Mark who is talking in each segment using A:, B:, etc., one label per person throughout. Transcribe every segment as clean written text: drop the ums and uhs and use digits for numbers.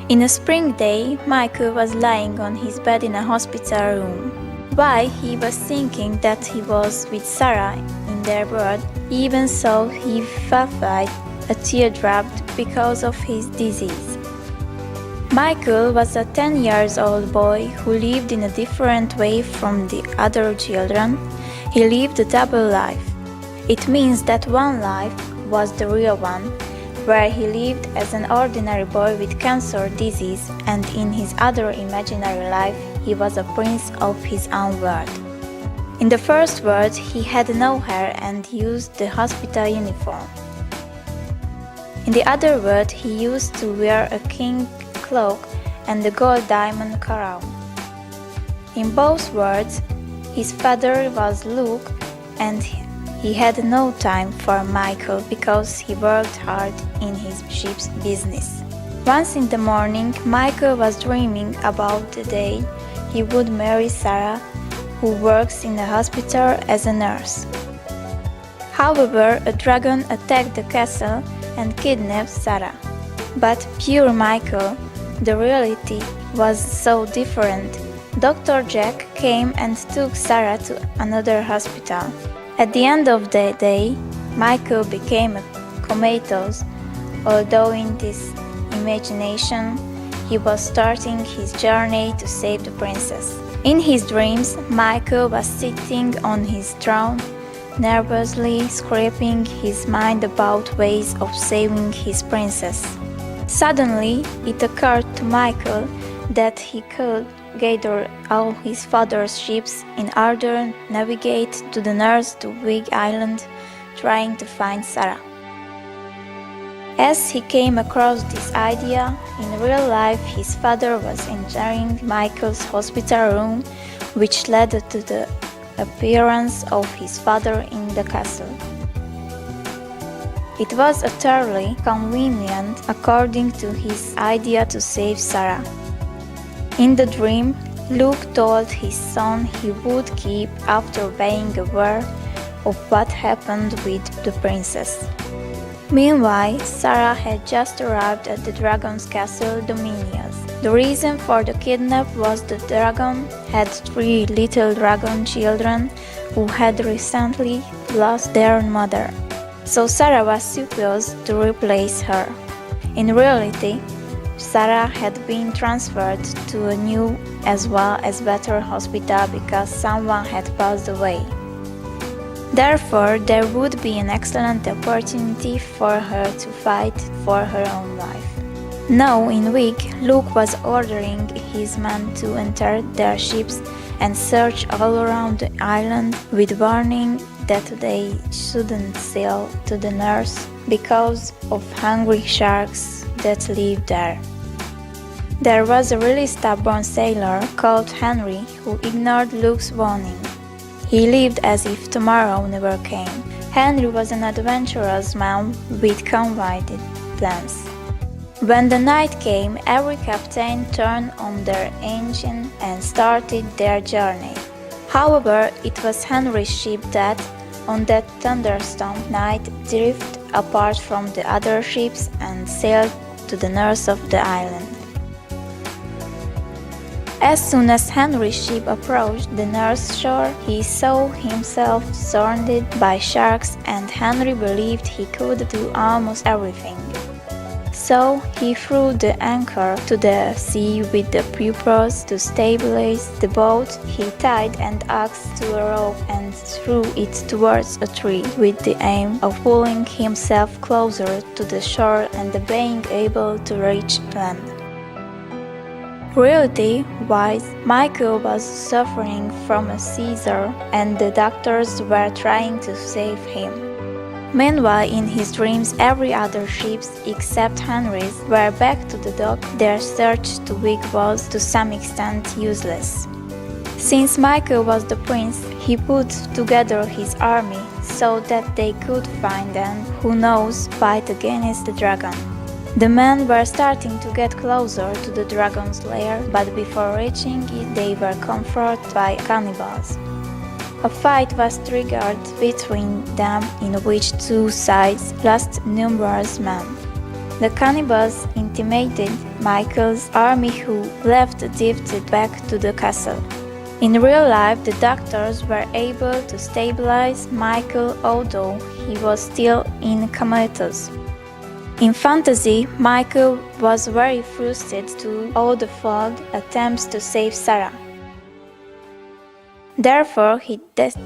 A: In a spring day, Michael was lying on his bed in a hospital room. While he was thinking that he was with Sarah in their bed, even so he felt a teardrop because of his disease. Michael was a 10-year-old boy who lived in a different way from the other children. He lived a double life. It means that one life was the real one, where he lived as an ordinary boy with cancer disease, and in his other imaginary life he was a prince of his own world. In the first world he had no hair and used the hospital uniform. In the other world he used to wear a king cloak and a gold diamond crown. In both worlds his father was Luke, and he had no time for Michael because he worked hard in his ship's business. Once in the morning, Michael was dreaming about the day he would marry Sarah, who works in the hospital as a nurse. However, a dragon attacked the castle and kidnapped Sarah. But poor Michael, the reality was so different. Dr. Jack came and took Sarah to another hospital. At the end of the day, Michael became comatose, although in this imagination he was starting his journey to save the princess. In his dreams, Michael was sitting on his throne, nervously scraping his mind about ways of saving his princess. Suddenly, it occurred to Michael that he could gather all his father's ships in order to navigate to the North to Big Island, trying to find Sarah. As he came across this idea, in real life his father was entering Michael's hospital room, which led to the appearance of his father in the castle. It was utterly convenient according to his idea to save Sarah. In the dream, Luke told his son he would keep after being aware of what happened with the princess. Meanwhile, Sarah had just arrived at the dragon's castle Dominions. The reason for the kidnap was the dragon had 3 little dragon children who had recently lost their mother. So Sarah was supposed to replace her. In reality, Sarah had been transferred to a new as well as better hospital because someone had passed away. Therefore, there would be an excellent opportunity for her to fight for her own life. Now, in a week, Luke was ordering his men to enter their ships and search all around the island with warning that they shouldn't sail to the north because of hungry sharks that live there. There was a really stubborn sailor called Henry who ignored Luke's warning. He lived as if tomorrow never came. Henry was an adventurous man with confided plans. When the night came, every captain turned on their engine and started their journey. However, it was Henry's ship that, on that thunderstorm night, drifted apart from the other ships and sailed to the north of the island. As soon as Henry's ship approached the north shore, he saw himself surrounded by sharks, and Henry believed he could do almost everything. So he threw the anchor to the sea with the purpose to stabilize the boat. He tied an axe to a rope and threw it towards a tree with the aim of pulling himself closer to the shore and being able to reach land. Reality-wise, Michael was suffering from a seizure and the doctors were trying to save him. Meanwhile, in his dreams, every other ship except Henry's were back to the dock. Their search to Wick was to some extent useless. Since Michael was the prince, he put together his army so that they could find and, who knows, fight against the dragon. The men were starting to get closer to the dragon's lair, but before reaching it they were confronted by cannibals. A fight was triggered between them in which two sides lost numerous men. The cannibals intimidated Michael's army, who left drifted back to the castle. In real life, the doctors were able to stabilize Michael, although he was still comatose. In fantasy, Michael was very frustrated to all the failed attempts to save Sarah. Therefore, he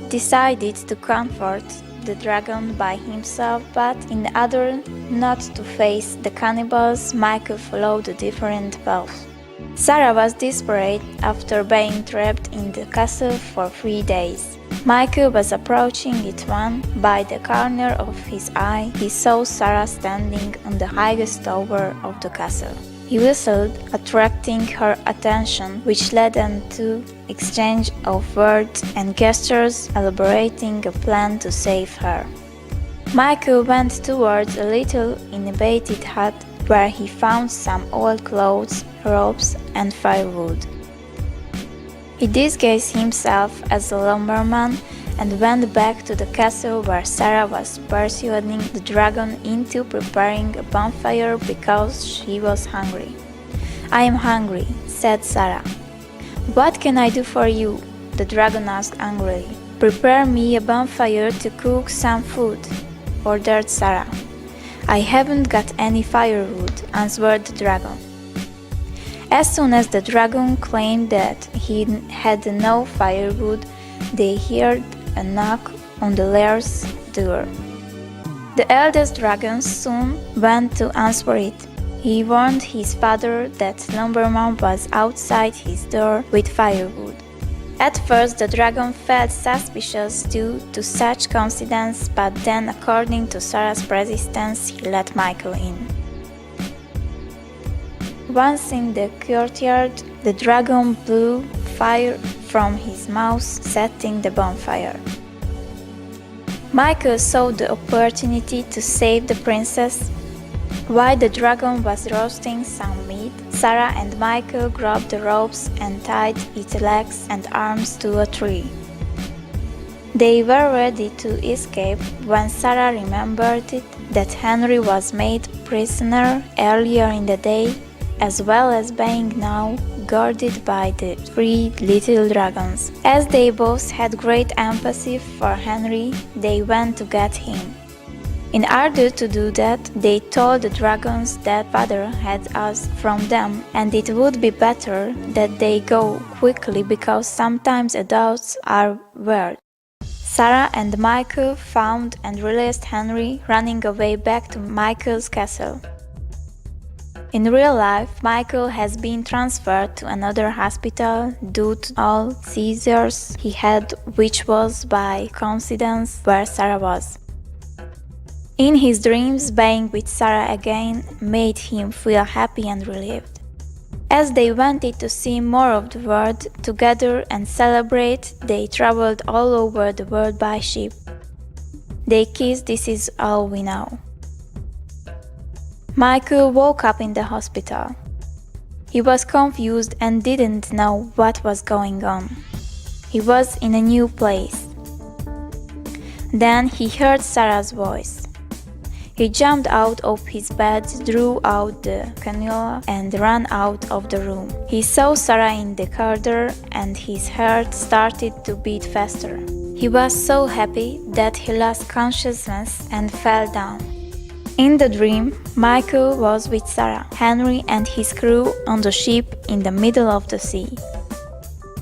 A: decided to comfort the dragon by himself, but in order not to face the cannibals, Michael followed a different path. Sarah was desperate after being trapped in the castle for 3 days. Michael was approaching it when, by the corner of his eye, he saw Sarah standing on the highest tower of the castle. He whistled, attracting her attention, which led them to exchange of words and gestures, elaborating a plan to save her. Michael went towards a little inhabited hut where he found some old clothes, ropes, and firewood. He disguised himself as a lumberman and went back to the castle, where Sarah was persuading the dragon into preparing a bonfire because she was hungry. "I am hungry," said Sarah. "What can I do for you?" the dragon asked angrily. "Prepare me a bonfire to cook some food," ordered Sarah. "I haven't got any firewood," answered the dragon. As soon as the dragon claimed that he had no firewood, they heard a knock on the lairs door. The eldest dragon soon went to answer it. He warned his father that lumberman was outside his door with firewood. At first, the dragon felt suspicious due to such coincidence, but then, according to Sarah's persistence, he let Michael in. Once in the courtyard, the dragon blew fire from his mouth, setting the bonfire. Michael saw the opportunity to save the princess. While the dragon was roasting some meat, Sarah and Michael grabbed the ropes and tied its legs and arms to a tree. They were ready to escape when Sarah remembered that Henry was made prisoner earlier in the day, as well as being now guarded by the 3 little dragons. As they both had great empathy for Henry, they went to get him. In order to do that, they told the dragons that father had asked from them, and it would be better that they go quickly because sometimes adults are weird. Sarah and Michael found and released Henry, running away back to Michael's castle. In real life, Michael has been transferred to another hospital due to all seizures he had, which was by coincidence where Sarah was. In his dreams, being with Sarah again made him feel happy and relieved. As they wanted to see more of the world together and celebrate, they traveled all over the world by ship. They kissed. This is all we know. Michael woke up in the hospital. He was confused and didn't know what was going on. He was in a new place. Then he heard Sarah's voice. He jumped out of his bed, drew out the cannula, and ran out of the room. He saw Sarah in the corridor, and his heart started to beat faster. He was so happy that he lost consciousness and fell down. In the dream, Michael was with Sarah, Henry, and his crew on the ship in the middle of the sea.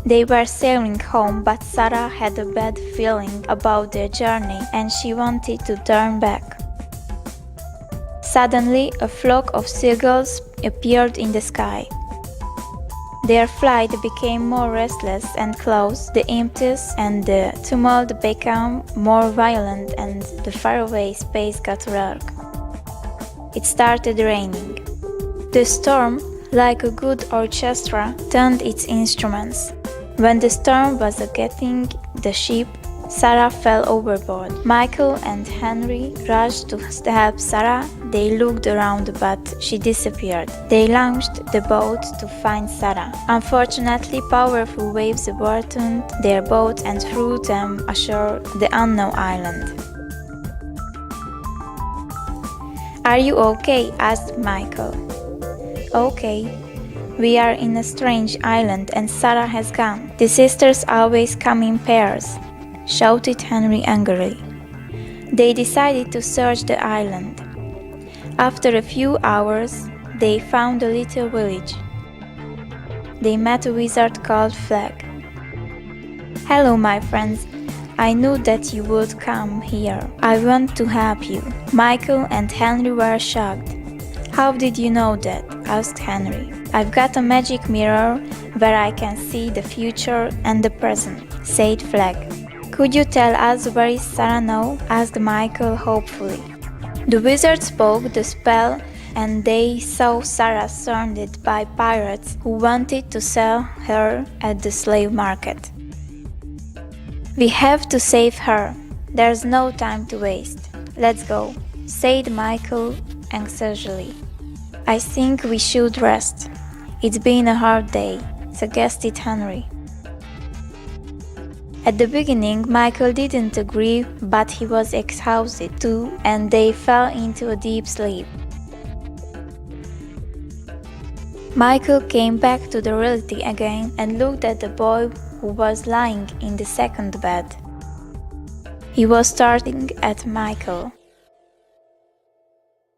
A: They were sailing home, but Sarah had a bad feeling about their journey and she wanted to turn back. Suddenly, a flock of seagulls appeared in the sky. Their flight became more restless and close, the impetus and the tumult became more violent, and the faraway space got dark. It started raining. The storm, like a good orchestra, tuned its instruments. When the storm was getting the ship, Sarah fell overboard. Michael and Henry rushed to help Sarah. They looked around, but she disappeared. They launched the boat to find Sarah. Unfortunately, powerful waves overturned their boat and threw them ashore the unknown island. "Are you okay?" asked Michael. "Okay. We are in a strange island and Sarah has gone. The sisters always come in pairs," shouted Henry angrily. They decided to search the island. After a few hours, they found a little village. They met a wizard called Flag. "Hello, my friends. I knew that you would come here. I want to help you." Michael and Henry were shocked. "How did you know that?" asked Henry. "I've got a magic mirror where I can see the future and the present," said Flag. "Could you tell us where is Sarah now?" asked Michael hopefully. The wizard spoke the spell and they saw Sarah surrounded by pirates who wanted to sell her at the slave market. "We have to save her. There's no time to waste. Let's go," said Michael anxiously. "I think we should rest. It's been a hard day," suggested Henry. At the beginning, Michael didn't agree, but he was exhausted too, and they fell into a deep sleep. Michael came back to the reality again and looked at the boy who was lying in the second bed. He was staring at Michael.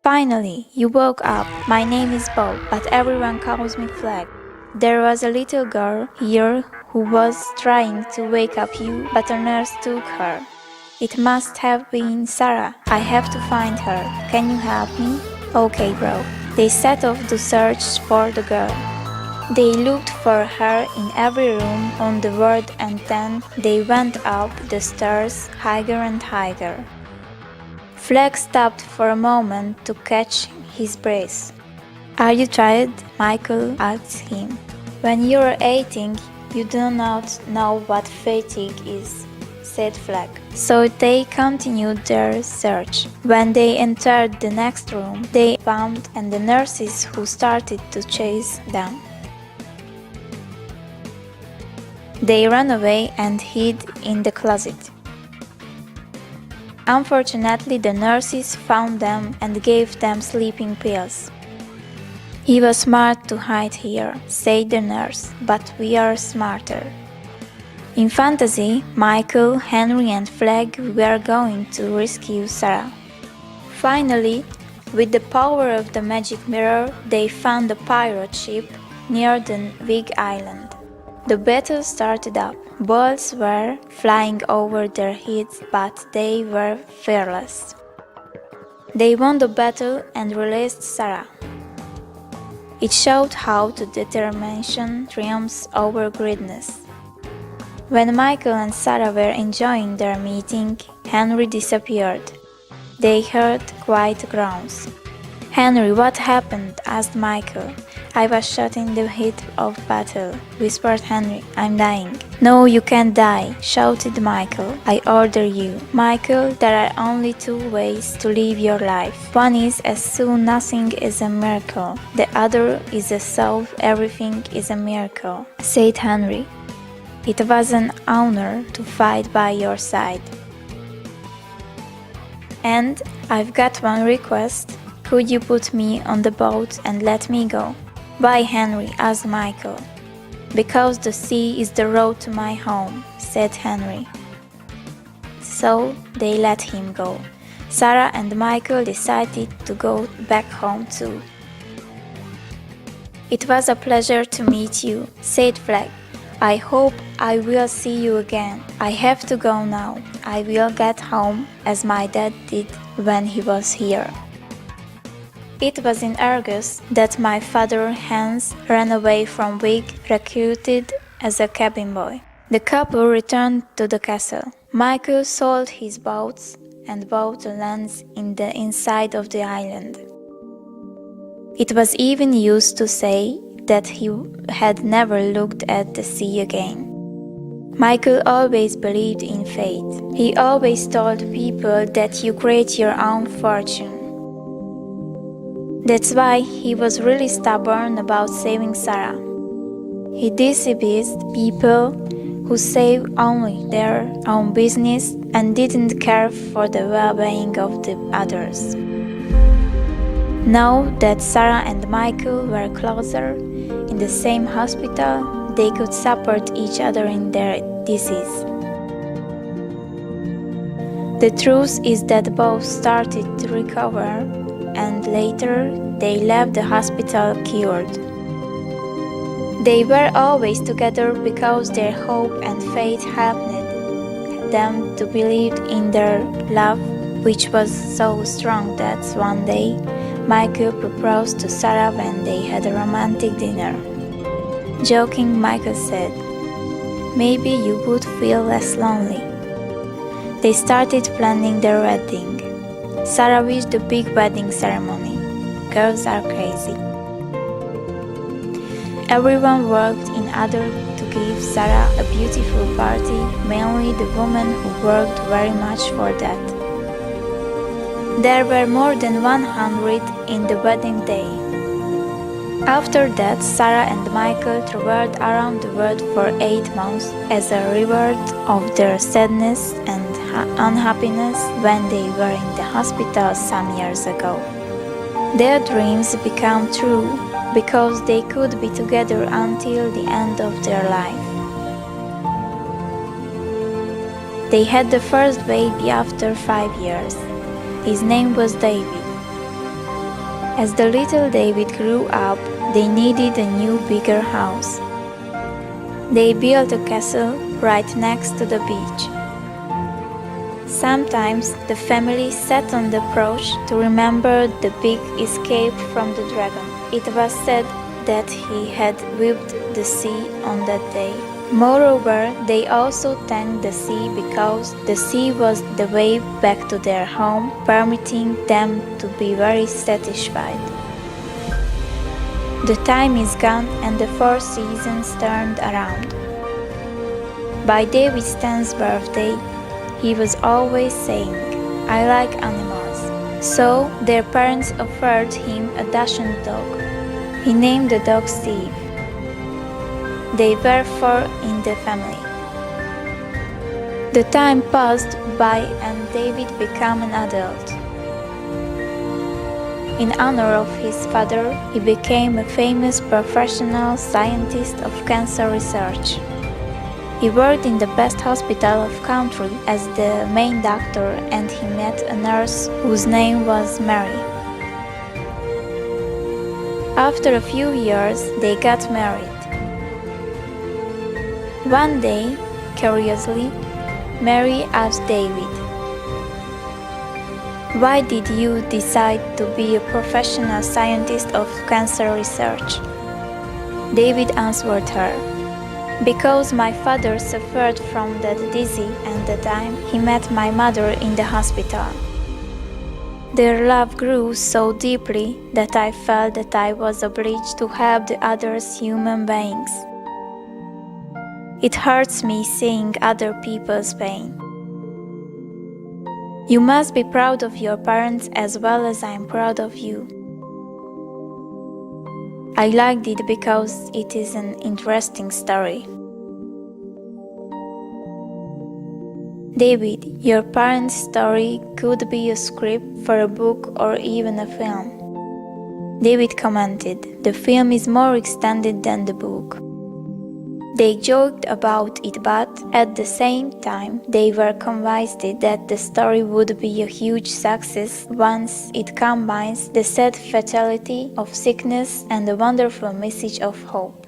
A: "Finally, you woke up. My name is Bob, but everyone calls me Flag. There was a little girl here who was trying to wake up you, but a nurse took her. It must have been Sarah. I have to find her. Can you help me?" "Okay, bro." They set off to search for the girl. They looked for her in every room on the world and then they went up the stairs higher and higher. Flag stopped for a moment to catch his breath. "Are you tired?" Michael asked him. "When you're 18, you do not know what fatigue is," said Flag. So they continued their search. When they entered the next room, they found and the nurses who started to chase them. They ran away and hid in the closet. Unfortunately, the nurses found them and gave them sleeping pills. "He was smart to hide here," said the nurse, "but we are smarter." In fantasy, Michael, Henry and Flag were going to rescue Sarah. Finally, with the power of the magic mirror, they found a pirate ship near the big island. The battle started up. Balls were flying over their heads, but they were fearless. They won the battle and released Sarah. It showed how determination triumphs over greediness. When Michael and Sarah were enjoying their meeting, Henry disappeared. They heard quiet groans. "Henry, what happened?" asked Michael. "I was shot in the heat of battle," whispered Henry. "I'm dying." "No, you can't die," shouted Michael. "I order you." "Michael, there are only two ways to live your life. One is as soon nothing is a miracle. The other is as so everything is a miracle," said Henry. "It was an honor to fight by your side. And I've got one request. Could you put me on the boat and let me go?" "Why, Henry?" asked Michael. "Because the sea is the road to my home," said Henry. So they let him go. Sarah and Michael decided to go back home too. "It was a pleasure to meet you," said Flag. "I hope I will see you again. I have to go now. I will get home as my dad did when he was here." It was in Argus that my father Hans ran away from Wig, recruited as a cabin boy. The couple returned to the castle. Michael sold his boats and bought lands in the inside of the island. It was even used to say that he had never looked at the sea again. Michael always believed in fate. He always told people that you create your own fortune. That's why he was really stubborn about saving Sarah. He despised people who saved only their own business and didn't care for the well-being of the others. Now that Sarah and Michael were closer, in the same hospital, they could support each other in their disease. The truth is that both started to recover, and later they left the hospital cured. They were always together because their hope and faith helped them to believe in their love, which was so strong that one day Michael proposed to Sarah when they had a romantic dinner. Joking, Michael said, "Maybe you would feel less lonely." They started planning their wedding. Sarah wished a big wedding ceremony. Girls are crazy. Everyone worked in order to give Sarah a beautiful party, mainly the women who worked very much for that. There were more than 100 in the wedding day. After that, Sarah and Michael traveled around the world for 8 months as a reward of their sadness and unhappiness when they were in the hospital some years ago. Their dreams became true because they could be together until the end of their life. They had the first baby after 5 years. His name was David. As the little David grew up, they needed a new, bigger house. They built a castle right next to the beach. Sometimes the family sat on the porch to remember the big escape from the dragon. It was said that he had whipped the sea on that day. Moreover, they also thanked the sea because the sea was the way back to their home, permitting them to be very satisfied. The time is gone and the 4 seasons turned around. By David Stan's birthday, he was always saying, "I like animals." So their parents offered him a Dachshund dog. He named the dog Steve. They were 4 in the family. The time passed by and David became an adult. In honor of his father, he became a famous professional scientist of cancer research. He worked in the best hospital of country as the main doctor, and he met a nurse whose name was Mary. After a few years, they got married. One day, curiously, Mary asked David, "Why did you decide to be a professional scientist of cancer research?" David answered her, "Because my father suffered from that disease and the time he met my mother in the hospital. Their love grew so deeply that I felt that I was obliged to help the others human beings. It hurts me seeing other people's pain. You must be proud of your parents as well as I'm proud of you." I liked it because it is an interesting story. David, your parents' story could be a script for a book or even a film. David commented, "The film is more extended than the book." They joked about it, but at the same time, they were convinced that the story would be a huge success once it combines the sad fatality of sickness and a wonderful message of hope.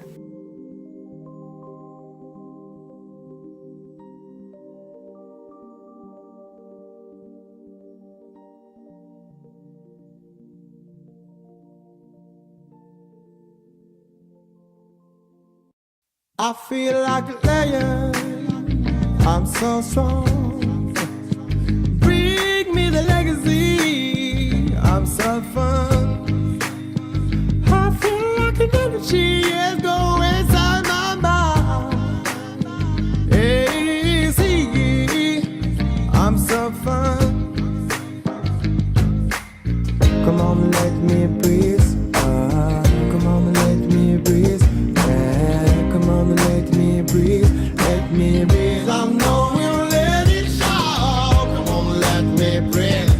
B: I feel like a lion, I'm so strong. Bring me the legacy, I'm so fun. I feel like an energy is going inside my mind. Hey, see, I'm so fun. Come on, let me breathe. Come on, let me breathe. Come on, let me breathe, let me breathe. I know we'll let it show. Come on, let me breathe.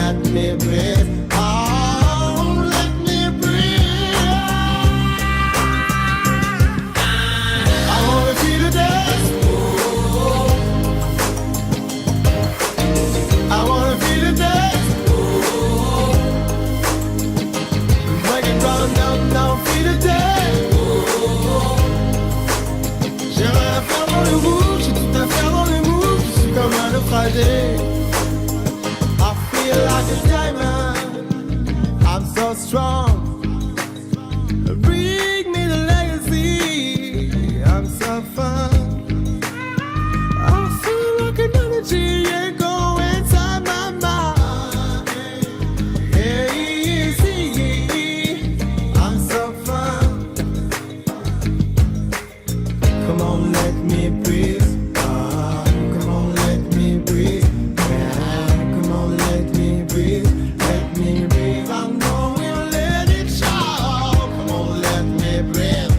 B: Let me breathe. breathe.